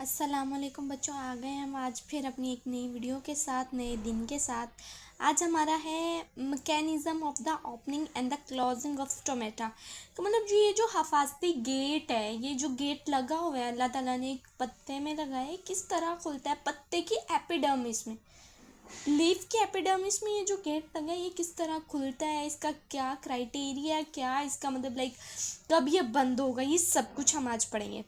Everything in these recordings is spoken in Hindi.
अस्सलामुअलैकुम बच्चों, आ गए हम आज फिर अपनी एक नई वीडियो के साथ, नए दिन के साथ। आज हमारा है mechanism of the opening and the closing of stomata. तो मतलब जो ये जो हिफाजती गेट है, ये जो गेट लगा हुआ है अल्लाह ताला ने एक पत्ते में लगाया है, किस तरह खुलता है पत्ते की एपिडर्मिस में, लीफ की एपिडर्मिस में ये जो गेट लगा है ये किस तरह खुलता है, इसका क्या क्राइटेरिया, क्या इसका मतलब कब ये बंद होगा, ये सब कुछ हम आज पढ़ेंगे।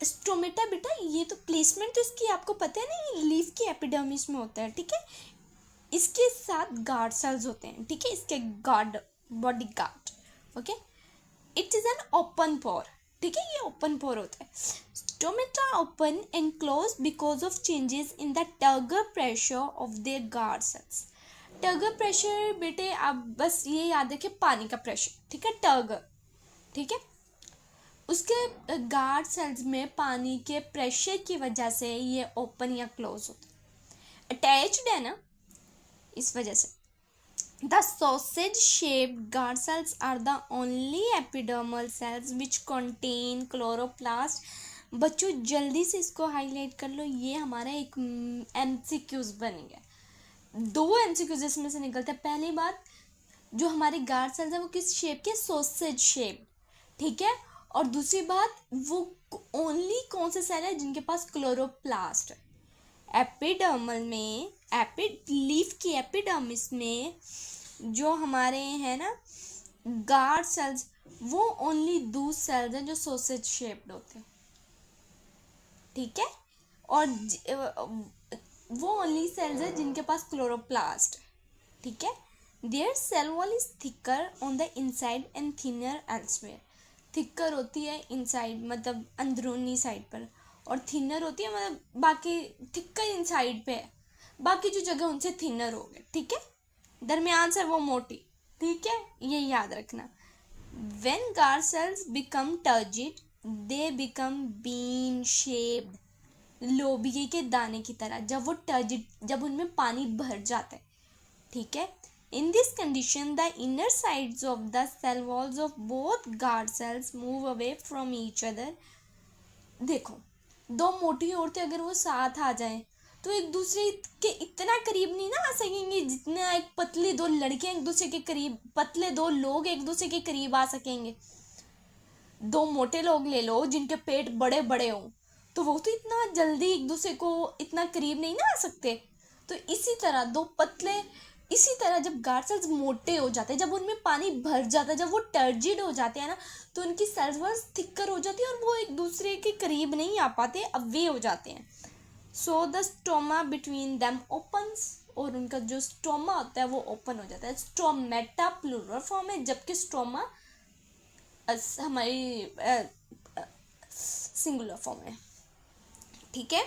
स्टोमेटा बेटा ये तो प्लेसमेंट तो इसकी आपको पता है ना, ये लीफ की एपिडर्मिस में होता है, ठीक है। इसके साथ गार्ड सेल्स होते हैं, ठीक है, इसके guard, body guard, okay. It is an open pore, ठीक है, ये ओपन पोर होता है। Stomata open and close because of changes in the turgor pressure of their guard cells. Turgor pressure बेटे आप बस ये याद रखिए, पानी का प्रेशर, ठीक है, टर्गर, ठीक है। उसके गार्ड सेल्स में पानी के प्रेशर की वजह से ये ओपन या क्लोज होता है, अटैच्ड है ना, इस वजह से। The sausage shaped guard cells are the only epidermal cells which contain chloroplast. बच्चों जल्दी से इसको हाईलाइट कर लो, ये हमारा एक एमसीक्यूज बन गया। दो एमसीक्यूज इसमें से निकलते हैं। पहली बात, जो हमारे गार्ड सेल्स है वो किस शेप के, सॉसेज शेप, ठीक है। और दूसरी बात, वो ओनली कौन से सेल है जिनके पास क्लोरोप्लास्ट है। एपिडर्मल में, लीफ की एपिडर्मिस में जो हमारे हैं ना गार्ड सेल्स, वो ओनली दो सेल्स हैं जो सॉसेज शेप्ड होते हैं, ठीक है। और वो ओनली सेल्स है जिनके पास क्लोरोप्लास्ट, ठीक है। Their cell wall is thicker on the inside and thinner elsewhere. Thicker होती है इनसाइड मतलब अंदरूनी साइड पर, और थिनर होती है मतलब बाकी, थिकर इनसाइड पे है, बाकी जो जगह उनसे थिनर हो गए, ठीक है। दरमियान से वो मोटी, ठीक है, ये याद रखना। When guard cells become turgid they become bean shaped, लोबिये के दाने की तरह। जब वो टर्जिड, जब उनमें पानी भर जाता है, ठीक है। In this condition, the inner sides of the cell walls of both guard cells move away from each other. देखो, दो मोटी औरतें अगर वो साथ आ जाएं तो एक दूसरे के इतना करीब नहीं ना आ सकेंगे जितना एक पतली दो लड़कियां एक दूसरे के करीब, पतले दो लोग एक दूसरे के करीब आ सकेंगे। दो मोटे लोग ले लो जिनके पेट बड़े बड़े हों, तो वो तो इतना जल्दी एक दूसरे को इतना करीब नहीं ना आ सकते। तो इसी तरह दो पतले, इसी तरह जब गार्ड सेल्स मोटे हो जाते हैं, जब उनमें पानी भर जाता है, जब वो टर्जिड हो जाते हैं ना, तो उनकी सेल्स वर्स थिकर हो जाती है और वो एक दूसरे के करीब नहीं आ पाते, अवे हो जाते हैं। So the stoma between them opens, और उनका जो स्टोमा होता है वो ओपन हो जाता है। स्टोमेटा प्लूरल फॉर्म है, जबकि स्टोमा हमारी सिंगुलर फॉर्म है, ठीक है।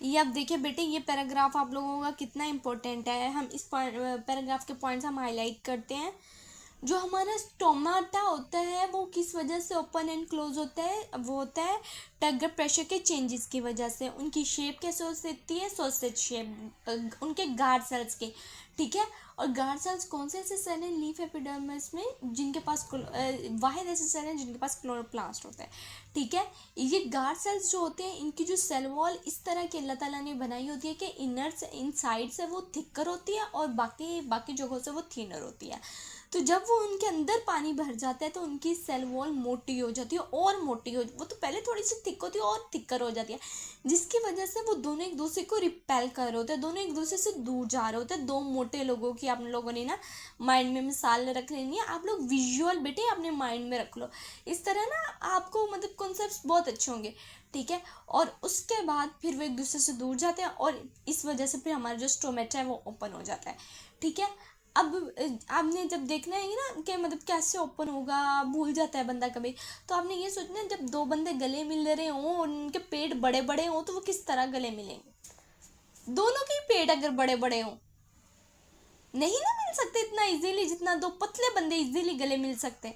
ये अब देखिए बेटे, ये पैराग्राफ आप लोगों का कितना इम्पोर्टेंट है। हम इस पैराग्राफ के पॉइंट्स हम हाईलाइट करते हैं। जो हमारा स्टोमाटा होता है वो किस वजह से ओपन एंड क्लोज होता है, वो होता है टर्गर प्रेशर के चेंजेस की वजह से। उनकी शेप कैसे हो सकती है, सॉसेज शेप, उनके गार्ड सेल्स के, ठीक है। और गार्ड सेल्स कौन से ऐसे सेल हैं लीफ एपिडर्मिस में जिनके पास वाहिद ऐसे सेल हैं जिनके पास क्लोरोप्लास्ट होता है, ठीक है। ये गार्ड सेल्स जो होते हैं इनकी जो सेल वॉल इस तरह की अल्लाह ताला ने बनाई होती है कि इनर से, इन साइड से वो थिकर होती है और बाकी जगहों से वो थिनर होती है। तो जब वो उनके अंदर पानी भर जाता है तो उनकी सेल वॉल मोटी हो जाती है, और मोटी हो, वो तो पहले थोड़ी सी थिक होती है और थिकर हो जाती है, जिसकी वजह से वो दोनों एक दूसरे को रिपेल कर रहे होते हैं, दोनों एक दूसरे से दूर जा रहे होते हैं। दो मोटे लोगों की आप लोगों ने ना माइंड में मिसाल रख लेनी है, आप लोग विजुअल बेटे अपने माइंड में रख लो, इस तरह ना आपको मतलब कॉन्सेप्ट्स बहुत अच्छे होंगे, ठीक है। और उसके बाद फिर वो एक दूसरे से दूर जाते हैं और इस वजह से फिर हमारा जो स्टोमेटा है वो ओपन हो जाता है, ठीक है। अब आपने जब देखना है ना कि मतलब कैसे ओपन होगा, भूल जाता है बंदा कभी, तो आपने ये सोचना है जब दो बंदे गले मिल रहे हों और उनके पेट बड़े बड़े हों तो वो किस तरह गले मिलेंगे। दोनों के पेट अगर बड़े बड़े हों नहीं ना मिल सकते इतना इजीली जितना दो पतले बंदे इजीली गले मिल सकते।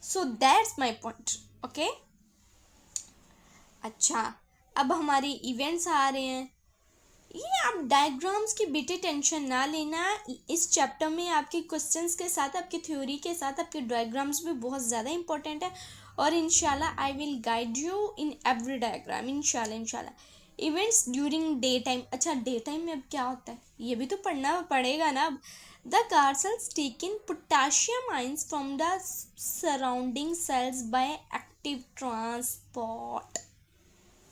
So that's my point, okay. अच्छा, अब हमारे इवेंट्स आ रहे हैं। ये आप डायग्राम्स की बेटे टेंशन ना लेना, इस चैप्टर में आपके क्वेश्चंस के साथ आपकी थ्योरी के साथ आपके डायग्राम्स भी बहुत ज़्यादा इंपॉर्टेंट है, और इंशाल्लाह I will guide you in every diagram, इंशाल्लाह। इवेंट्स ड्यूरिंग डे टाइम, अच्छा डे टाइम में अब क्या होता है ये भी तो पढ़ना पड़ेगा ना। The guard cells take in potassium ions from the surrounding cells by active transport.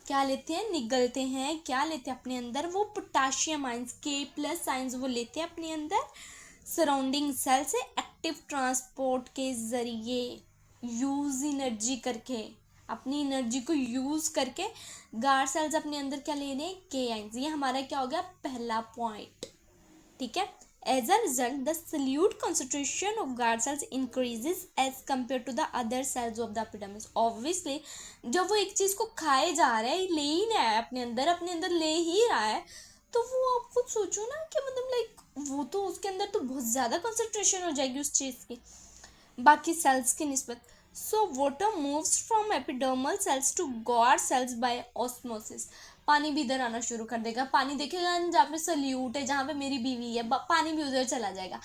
क्या लेते हैं, निगलते हैं, क्या लेते हैं अपने अंदर, वो पोटाशियम आइंस, K+ आइंस वो लेते हैं अपने अंदर सराउंडिंग सेल से एक्टिव ट्रांसपोर्ट के ज़रिए, यूज़ एनर्जी करके, अपनी एनर्जी को यूज़ करके गार्ड सेल्स अपने अंदर क्या ले रहे हैं, K आइंस। ये हमारा क्या हो गया, पहला पॉइंट, ठीक है। As a result, the solute concentration of guard cells increases as compared to the other cells of the epidermis. Obviously, जब वो एक चीज़ को खाए जा रहा है, ले ही रहा है अपने अंदर ले ही रहा है, तो वो आप खुद सोचो ना कि मतलब लाइक वो तो उसके अंदर तो बहुत ज़्यादा कंसंट्रेशन हो जाएगी उस चीज़ की बाकी सेल्स की निस्बत। So water moves from epidermal cells to guard cells by osmosis. पानी भी इधर आना शुरू कर देगा, पानी देखेगा जहाँ पे सल्यूट है, जहाँ पे मेरी बीवी है, पानी भी उधर चला जाएगा।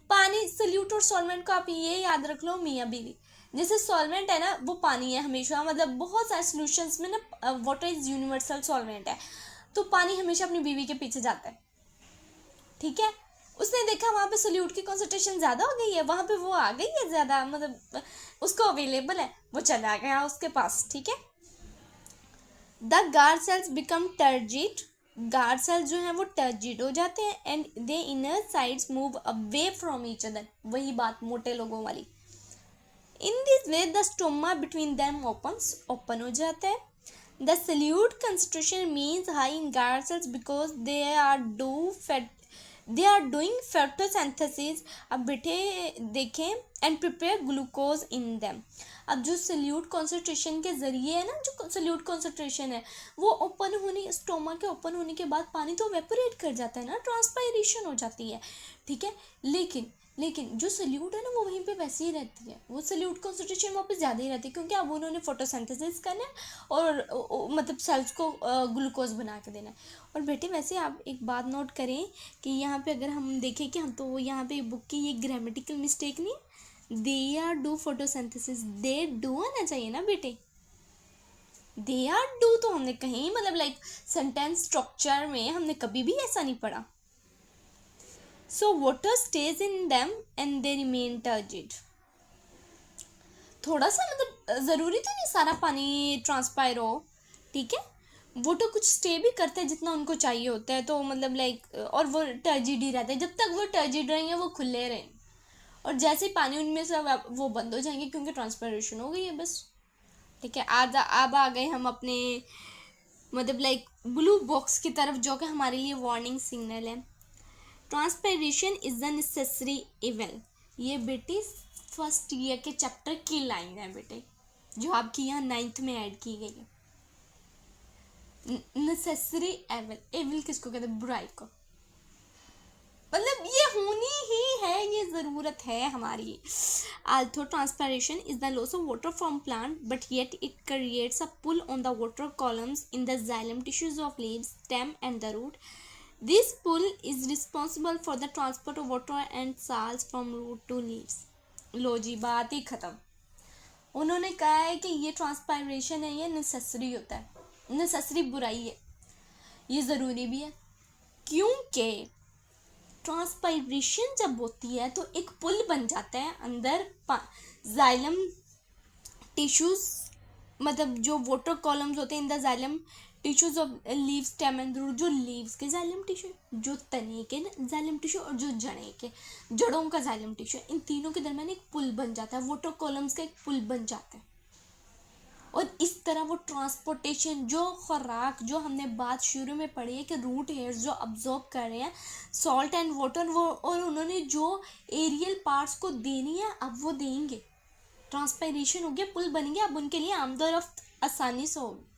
पानी, सल्यूट और सॉल्वेंट को आप ये याद रख लो, मियाँ बीवी। जैसे सॉल्वेंट है ना, वो पानी है हमेशा, मतलब बहुत सारे सॉल्यूशंस में ना वाटर इज यूनिवर्सल सॉल्वेंट है, तो पानी हमेशा अपनी बीवी के पीछे जाता है, ठीक है। उसने देखा वहाँ पे सोल्यूट की कॉन्सेंट्रेशन ज़्यादा हो गई है, वहाँ पे वो आ गई है ज़्यादा, मतलब उसको अवेलेबल है, वो चला गया उसके पास, ठीक है। The guard cells become turgid, guard cells जो हैं वो टर्जिड हो जाते हैं, and they inner sides move away from each other, वही बात मोटे लोगों वाली। In this way the stoma between them open हो जाता है। The solute concentration means high in guard cells because they are doing photosynthesis. अब बेटे देखें, and prepare glucose in them. अब जो सल्यूट कॉन्सेंट्रेशन के ज़रिए है ना, जो सल्यूट कॉन्सेंट्रेशन है वो ओपन होने, स्टोमा के ओपन होने के बाद पानी तो वेपोरेट कर जाता है ना, ट्रांसपायरेशन हो जाती है, ठीक है। लेकिन जो सल्यूट है ना वो वहीं पे वैसे ही रहती है, वो सल्यूट कॉन्सेंट्रेशन वहाँ पे ज़्यादा ही रहती है, क्योंकि अब उन्होंने फोटोसिंथेसिस करना है और मतलब सेल्स को ग्लूकोज बना के देना है। और बेटे वैसे आप एक बात नोट करें कि यहाँ पे अगर हम देखें कि हम तो यहाँ पे बुक की ये ग्रामेटिकल मिस्टेक नहीं, they are do photosynthesis, they do आना चाहिए ना बेटे, दे आर डू तो हमने कहीं मतलब लाइक सेंटेंस स्ट्रक्चर में हमने कभी भी ऐसा नहीं पढ़ा। So water stage in them and they remain turgid. थोड़ा सा मतलब ज़रूरी तो नहीं सारा पानी ट्रांसपायर हो, ठीक है, वो तो कुछ स्टे भी करते हैं जितना उनको चाहिए होता है, तो मतलब लाइक और वो टर्जिड ही रहते हैं, जब तक वो टर्जिड रहेंगे वो खुले रहें, और जैसे पानी उनमें से वो बंद हो जाएंगे क्योंकि ट्रांसपायरेशन हो गई है बस, ठीक है। अब आ गए हम अपने मतलब लाइक ब्लू बॉक्स की तरफ, जो कि हमारे लिए वार्निंग सिग्नल है। Transpiration is a necessary eval, ये बेटे फर्स्ट ईयर के चैप्टर की लाइन है बेटे, जो आपकी यहाँ 9th में ऐड की गई है। नेसेसरी एविल, एविल किसको कहते हैं, बुराई को, मतलब ये होनी ही है, ये ज़रूरत है हमारी। Although transpiration is the loss of water from plant but yet it creates a pull on the water columns in the xylem tissues of leaves, stem and the root. This pull is responsible for the transport of water and salts from root to leaves. लो जी, बात ही ख़त्म। उन्होंने कहा है कि ये ट्रांसपायरेशन है, ये नेसेसरी होता है, नेसेसरी बुराई है, ये ज़रूरी भी है, क्योंकि ट्रांसपायरेशन जब होती है तो एक पुल बन जाता है अंदर जाइलम टिश्यूज, मतलब जो वाटर कॉलम्स होते हैं in the xylem tissues of leaves, stem and root, जो लीव्स के जाइलम टिश्यू, जो तने के जाइलम टिश्यू और जो जड़ों का जाइलम टिश्यू, इन तीनों के दरमियान एक पुल बन जाता है, वाटर कॉलम्स का एक पुल बन जाता है, और इस तरह वो ट्रांसपोर्टेशन, जो खुराक जो हमने बात शुरू में पढ़ी है कि रूट हेयर्स जो अब्जॉर्ब कर रहे हैं सॉल्ट एंड वाटर, वो और उन्होंने जो एरियल पार्ट्स को देनी है अब वो देंगे, ट्रांसपायरेशन हो गया, पुल बन गया, अब उनके लिए आमदोरफ्त आसानी से होगी।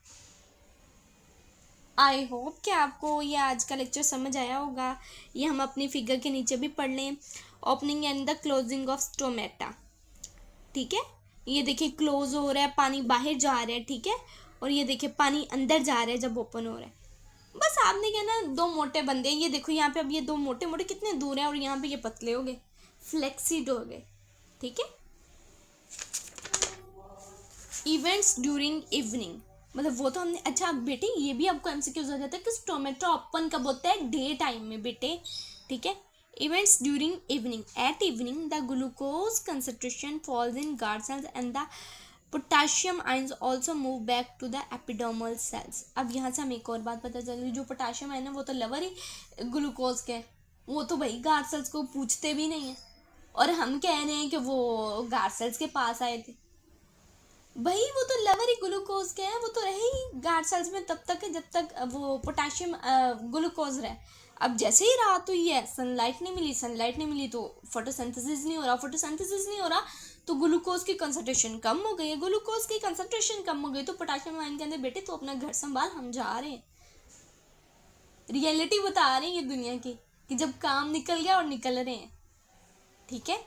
आई होप कि आपको ये आज का लेक्चर समझ आया होगा। ये हम अपनी फिगर के नीचे भी पढ़ लें, opening and the closing of stomata, ठीक है। ये देखिए क्लोज हो रहा है, पानी बाहर जा रहा है, ठीक है, और ये देखिए पानी अंदर जा रहा है जब ओपन हो रहा है, बस आपने क्या ना, दो मोटे बंदे, ये देखो यहाँ पे अब ये दो मोटे मोटे कितने दूर हैं और यहाँ पे ये पतले हो गए, फ्लेक्सिड हो गए, ठीक है। इवेंट्स ड्यूरिंग इवनिंग, मतलब वो तो हमने, अच्छा अब बेटे ये भी आपको एमसीक्यूज हो जाता है कि टोमेटो ओपन कब होता है, डे टाइम में बेटे, ठीक है। Events during evening, at evening the glucose concentration falls in guard cells and the potassium ions also move back to the epidermal cells. अब यहाँ से हम एक और बात पता चल रही, जो पोटाशियम आयन है वो तो लवर ही ग्लूकोज के, वो तो भाई गार्ड सेल्स को पूछते भी नहीं है, और हम कह रहे हैं कि वो गार्ड सेल्स के पास आए थे। भाई वो तो लवर ही ग्लूकोज के हैं, वो तो रहे ही गार्ड सेल्स में तब तक है जब तक वो पोटाशियम ग्लूकोज रहे। अब जैसे ही रात हुई है, सनलाइट नहीं मिली तो फोटोसिंथेसिस नहीं हो रहा, फोटोसिंथेसिस नहीं हो रहा तो ग्लूकोज की कंसंट्रेशन कम हो गई है, ग्लूकोज की कंसंट्रेशन कम हो गई तो पोटाशियम आयन के अंदर, बेटे तो अपना घर संभाल, हम जा रहे हैं, रियलिटी बता रहे हैं ये दुनिया की, कि जब काम निकल गया और निकल रहे हैं, ठीक है।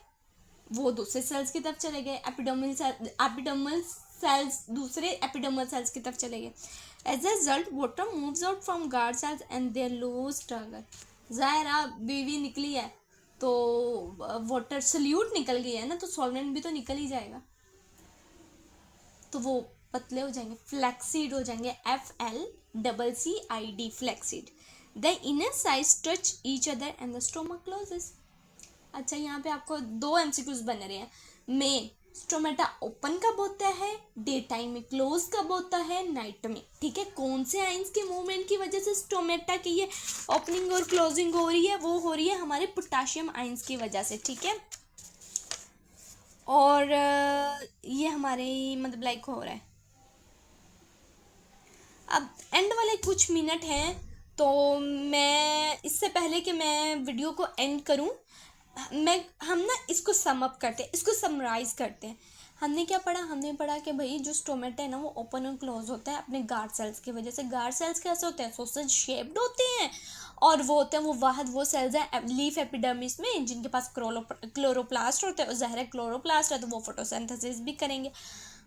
वो दूसरे सेल्स की तरफ चले गए, एपिडर्मल सेल्स दूसरे एपिडर्मल सेल्स की तरफ चले गए। As a result water moves out from guard cells and their lose turgor, ज़ाहिर बीवी निकली है तो वाटर सल्यूट निकल गई है ना, तो सॉल्वेंट भी तो निकल ही जाएगा, तो वो पतले हो जाएंगे, फ्लैक्सीड हो जाएंगे, FLCCID फ्लैक्सीड। द इनर साइज touch each other and the stoma closes. अच्छा यहाँ पे आपको दो एमसीक्यूज बन रहे हैं, में स्टोमेटा ओपन कब होता है, डे टाइम में, क्लोज कब होता है, नाइट में, ठीक है। कौन से आइंस के मूवमेंट की वजह से स्टोमेटा की ये ओपनिंग और क्लोजिंग हो रही है, वो हो रही है हमारे पोटाशियम आइंस की वजह से, ठीक है। और ये हमारे मतलब लाइक हो रहा है। अब एंड वाले कुछ मिनट हैं, तो मैं इससे पहले कि मैं वीडियो को एंड करूं, हम ना इसको सम अप करते हैं, इसको समराइज करते हैं। हमने क्या पढ़ा, हमने पढ़ा कि भाई जो स्टोमेटा है ना वो ओपन और क्लोज होता है अपने गार्ड सेल्स की वजह से। गार्ड सेल्स कैसे होते हैं, सॉसेज शेप्ड होते हैं, और वो होते हैं वो वाहद वो सेल्स हैं लीफ एपिडर्मिस में जिनके पास क्लोरोप्लास्ट होते हैं, और ज़ाहिर है क्लोरोप्लास्ट है तो वो फोटोसिंथेसिस भी करेंगे।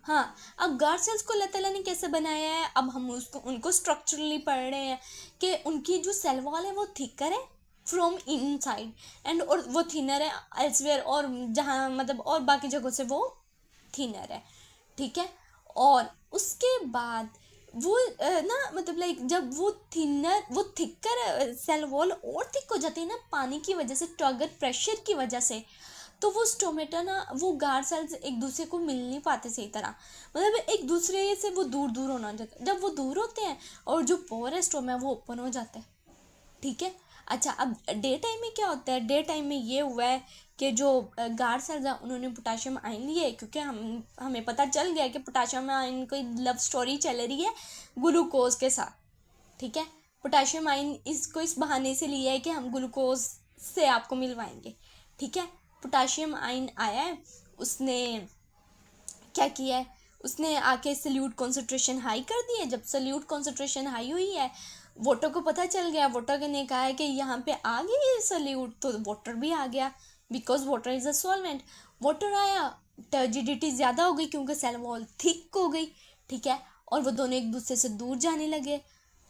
हाँ, अब गार्ड सेल्स को अल्लाह ताला ने कैसे बनाया है, अब हम उनको स्ट्रक्चरली पढ़ रहे हैं कि उनकी जो सेल वॉल है वो थिकर है फ्रॉम इनसाइड एंड, और वो थिनर है एल्सवेयर, और जहाँ मतलब और बाकी जगहों से वो थिनर है, ठीक है। और उसके बाद वो ना मतलब लाइक जब वो थिकर सेल वॉल और थिक हो जाती है ना पानी की वजह से, टॉगर प्रेशर की वजह से, तो वो स्टोमेटा ना वो गार्ड सेल्स एक दूसरे को मिल नहीं पाते सही तरह, मतलब एक दूसरे से वो दूर दूर होना जाता, जब वो दूर होते हैं और जो पोर है स्टोमा वो ओपन हो जाता है, ठीक है। अच्छा अब डे टाइम में क्या होता है, डे टाइम में ये हुआ है कि जो गार्ड सेल्स हैं उन्होंने पोटाशियम आयन लिए, क्योंकि हमें पता चल गया कि पोटाशियम आयन कोई लव स्टोरी चल रही है ग्लूकोज के साथ, ठीक है। पोटाशियम आयन इस बहाने से लिया है कि हम ग्लूकोज से आपको मिलवाएंगे, ठीक है। पोटाशियम आयन आया है, उसने क्या किया है, उसने आके सल्यूट कॉन्सेंट्रेशन हाई कर दी है। जब सल्यूट कॉन्सेंट्रेशन हाई हुई है, वोटर को पता चल गया, वोटर ने कहा है कि यहाँ पे आ गई है सल्यूट, तो वोटर भी आ गया, because water is a solvent. Water आया, टर्जिडिटी ज़्यादा हो गई क्योंकि सेल वॉल थिक हो गई, ठीक है, और वो दोनों एक दूसरे से दूर जाने लगे,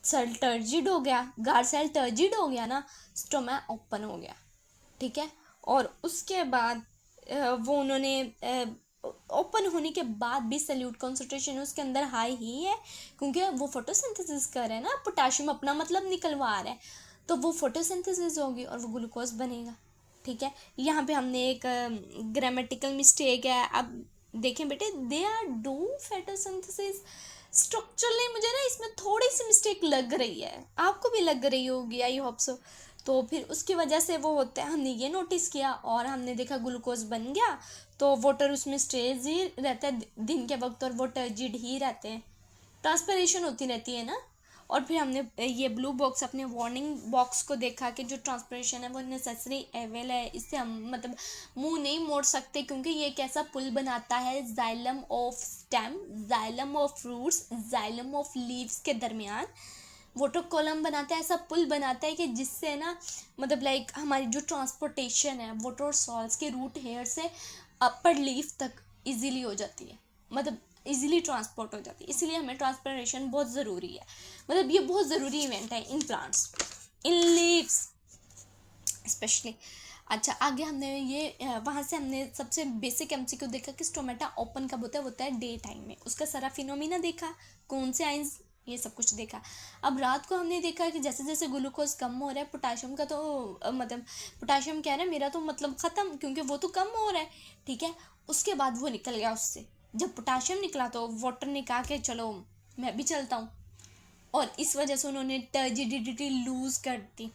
सेल टर्जिड हो गया, गार्ड सेल टर्जिड हो गया ना, स्टोमा ओपन हो गया, ठीक है। और उसके बाद वो उन्होंने ओपन होने के बाद भी सल्यूट कॉन्सेंट्रेशन उसके अंदर हाई ही है, क्योंकि वो फोटोसिंथेसिस कर रहा है ना, पोटाशियम अपना मतलब निकलवा रहा है, तो वो फोटोसिंथेसिस होगी और वो ग्लूकोज बनेगा, ठीक है। यहाँ पे हमने एक ग्रामेटिकल मिस्टेक है, अब देखें बेटे, they are do photosynthesis, structurally मुझे ना इसमें थोड़ी सी मिस्टेक लग रही है, आपको भी लग रही होगी, आई होप सो। तो फिर उसकी वजह से वो होता है, हमने ये नोटिस किया और हमने देखा ग्लूकोज बन गया, तो वाटर उसमें स्टेज ही रहता है दिन के वक्त, और वो टर्जिड ही रहते हैं, ट्रांसपरेशन होती रहती है ना। और फिर हमने ये ब्लू बॉक्स अपने वार्निंग बॉक्स को देखा कि जो ट्रांसपरेशन है वो नेसेसरी एवेल है, इससे हम मतलब मुंह नहीं मोड़ सकते, क्योंकि ये एक ऐसा पुल बनाता है xylem of stem, xylem of fruits, xylem of leaves के दरमियान वाटर कॉलम बनाता है, ऐसा पुल बनाता है कि जिससे ना मतलब लाइक हमारी जो ट्रांसपोर्टेशन है वाटर और सॉल्ट्स के रूट हेयर से अपर लीफ तक इजीली हो जाती है, मतलब इजीली ट्रांसपोर्ट हो जाती है, इसलिए हमें ट्रांसपिरेशन बहुत ज़रूरी है। मतलब ये बहुत ज़रूरी इवेंट है in plants, in leaves specially. अच्छा, आगे हमने ये वहाँ से हमने सबसे बेसिक एमसीक्यू देखा कि स्टोमेटा ओपन कब होता है डे टाइम में, उसका सारा फिनोमिना देखा, कौन से आइंस, ये सब कुछ देखा। अब रात को हमने देखा कि जैसे जैसे ग्लूकोज कम हो रहा है, पोटाशियम का तो मतलब पोटाशियम कह रहे हैं मेरा तो मतलब ख़त्म, क्योंकि वो तो कम हो रहा है, ठीक है। उसके बाद वो निकल गया उससे, जब पोटाशियम निकला तो वाटर ने कहा कि चलो मैं भी चलता हूँ, और इस वजह से उन्होंने टर्जिडिटी लूज कर दी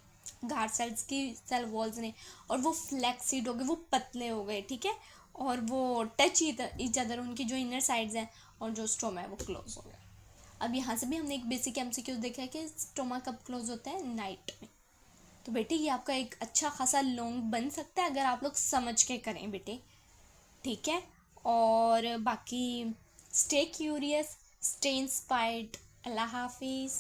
गार्ड सेल्स की सेल वॉल्स ने, और वो फ्लैक्सीड हो गए, वो पतले हो गए, ठीक है, और वो टच ईच अदर, उनकी जो इनर साइड्स हैं और जो स्टोमा है वो क्लोज हो गया। अब यहाँ से भी हमने एक बेसिक एमसीक्यू देखा है कि स्टोमा कब क्लोज होता है, नाइट में। तो बेटे ये आपका एक अच्छा खासा लॉन्ग बन सकता है अगर आप लोग समझ के करें बेटे, ठीक है। और बाकी स्टे क्यूरियस, स्टे इंस्पायर्ड। अल्लाह हाफिज़।